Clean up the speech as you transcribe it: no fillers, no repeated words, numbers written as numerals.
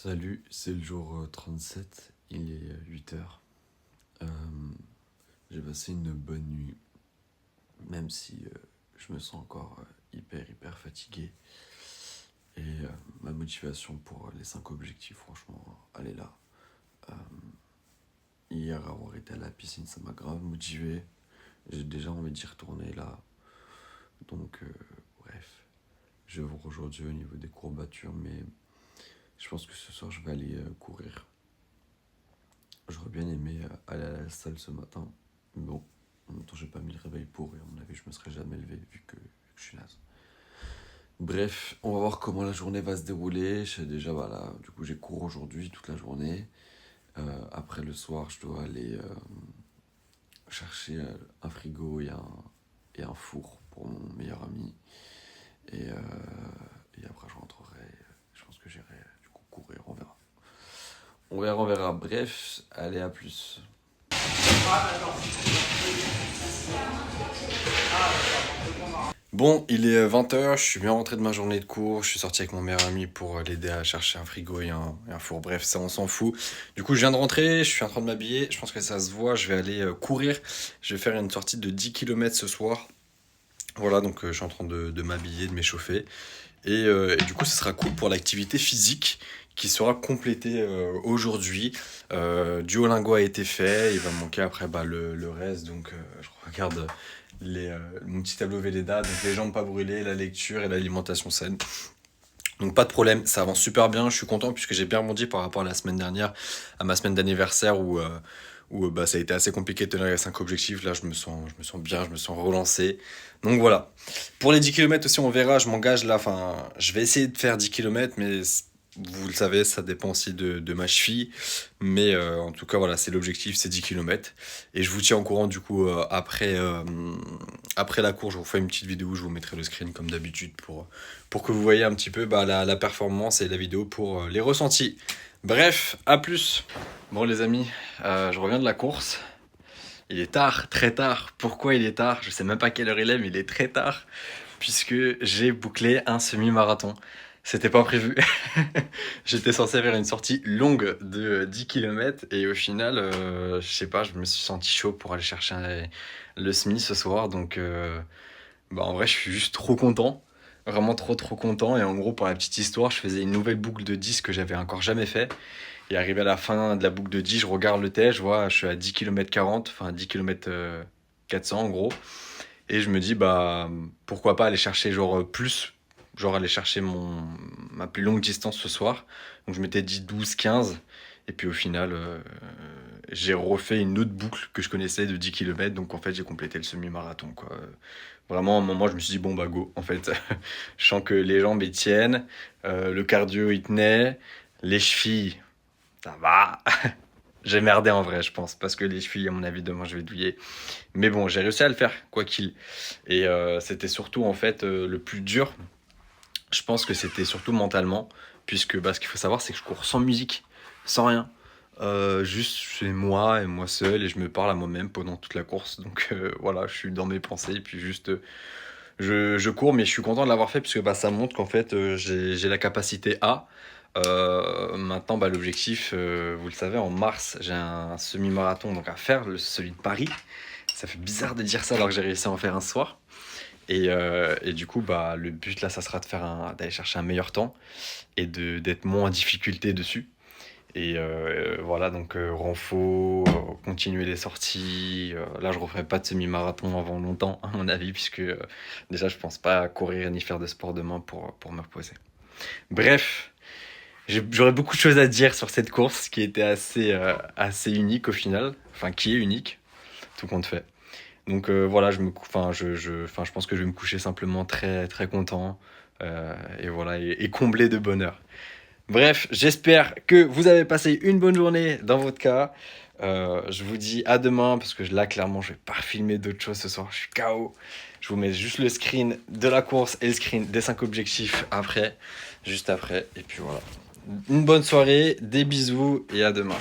Salut, c'est le jour 37, il est 8h. J'ai passé une bonne nuit, même si je me sens encore hyper fatigué. Et ma motivation pour les 5 objectifs, franchement, elle est là. Hier, avoir été à la piscine, ça m'a grave motivé. J'ai déjà envie d'y retourner là. Donc, bref, je vais voir aujourd'hui au niveau des courbatures, mais je pense que ce soir, je vais aller courir. J'aurais bien aimé aller à la salle ce matin. Mais bon, en même temps, j'ai pas mis le réveil pour, et à mon avis, je me serais jamais levé vu que je suis naze. Bref, on va voir comment la journée va se dérouler. Je sais déjà, voilà, du coup, j'ai cours aujourd'hui toute la journée. Après, le soir, je dois aller chercher un frigo et un four pour mon meilleur ami. Et après, je rentrerai. Je pense que j'irai du coup courir, on verra. On verra. Bref, allez, à plus. Bon, il est 20h, je suis bien rentré de ma journée de cours, je suis sorti avec mon meilleur ami pour l'aider à chercher un frigo et un four, bref, ça on s'en fout. Du coup, je viens de rentrer, je suis en train de m'habiller, je pense que ça se voit, je vais aller courir, je vais faire une sortie de 10 km ce soir. Voilà, donc je suis en train de m'habiller, de m'échauffer. Et du coup, ce sera cool pour l'activité physique qui sera complétée aujourd'hui. Duolingo a été fait, il va me manquer après le reste, donc je regarde mon petit tableau Velleda, donc les jambes pas brûlées, la lecture et l'alimentation saine. Donc pas de problème, ça avance super bien, je suis content puisque j'ai bien rebondi par rapport à la semaine dernière, à ma semaine d'anniversaire où ça a été assez compliqué de tenir les 5 objectifs. Là je me sens bien, je me sens relancé. Donc voilà. Pour les 10 km aussi on verra, je m'engage là, je vais essayer de faire 10 km, mais vous le savez, ça dépend aussi de ma cheville. Mais en tout cas voilà, c'est l'objectif, c'est 10 km. Et je vous tiens au courant du coup après la course, je vous ferai une petite vidéo, je vous mettrai le screen comme d'habitude pour que vous voyez un petit peu la performance et la vidéo pour les ressentis. Bref, à plus. Bon les amis, je reviens de la course. Il est tard, très tard. Pourquoi il est tard? Je sais même pas quelle heure il est, mais il est très tard. Puisque j'ai bouclé un semi-marathon. C'était pas prévu. J'étais censé faire une sortie longue de 10 km et au final, je sais pas, je me suis senti chaud pour aller chercher le semi ce soir. Donc en vrai, je suis juste trop content. Vraiment trop content. Et en gros, pour la petite histoire, je faisais une nouvelle boucle de 10 que j'avais encore jamais fait. Et arrivé à la fin de la boucle de 10, je regarde le test, je vois, je suis à 10 km 40, enfin 10 km 400 en gros. Et je me dis, pourquoi pas aller chercher aller chercher ma plus longue distance ce soir. Donc je m'étais dit 12, 15. Et puis au final, j'ai refait une autre boucle que je connaissais de 10 km. Donc en fait, j'ai complété le semi-marathon, quoi. Vraiment, à un moment, je me suis dit, go, en fait. Je sens que les jambes, ils tiennent, le cardio, il tenait, les chevilles, ça va. J'ai merdé en vrai, je pense, parce que les chevilles, à mon avis, demain, je vais douiller. Mais bon, j'ai réussi à le faire, quoi qu'il. Et c'était surtout, en fait, le plus dur. Je pense que c'était surtout mentalement, puisque ce qu'il faut savoir, c'est que je cours sans musique, sans rien. Juste chez moi et moi seul, et je me parle à moi-même pendant toute la course. Donc voilà, je suis dans mes pensées, et puis juste, je cours, mais je suis content de l'avoir fait, puisque ça montre qu'en fait, j'ai la capacité à. Maintenant, l'objectif, vous le savez, en mars, j'ai un semi-marathon donc à faire, celui de Paris. Ça fait bizarre de dire ça alors que j'ai réussi à en faire un soir. Et du coup, le but là, ça sera d'aller chercher un meilleur temps et d'être moins en difficulté dessus. Et voilà, donc renfo, continuer les sorties. Là, je referai pas de semi-marathon avant longtemps, à mon avis, puisque déjà, je pense pas courir ni faire de sport demain pour me reposer. Bref. J'aurais beaucoup de choses à dire sur cette course qui était assez unique au final, qui est unique, tout compte fait. Donc voilà, je pense que je vais me coucher simplement très content et voilà, et comblé de bonheur. Bref, j'espère que vous avez passé une bonne journée dans votre cas. Je vous dis à demain parce que là, clairement, je vais pas filmer d'autres choses ce soir. Je suis KO. Je vous mets juste le screen de la course et le screen des 5 objectifs juste après. Et puis voilà. Une bonne soirée, des bisous et à demain.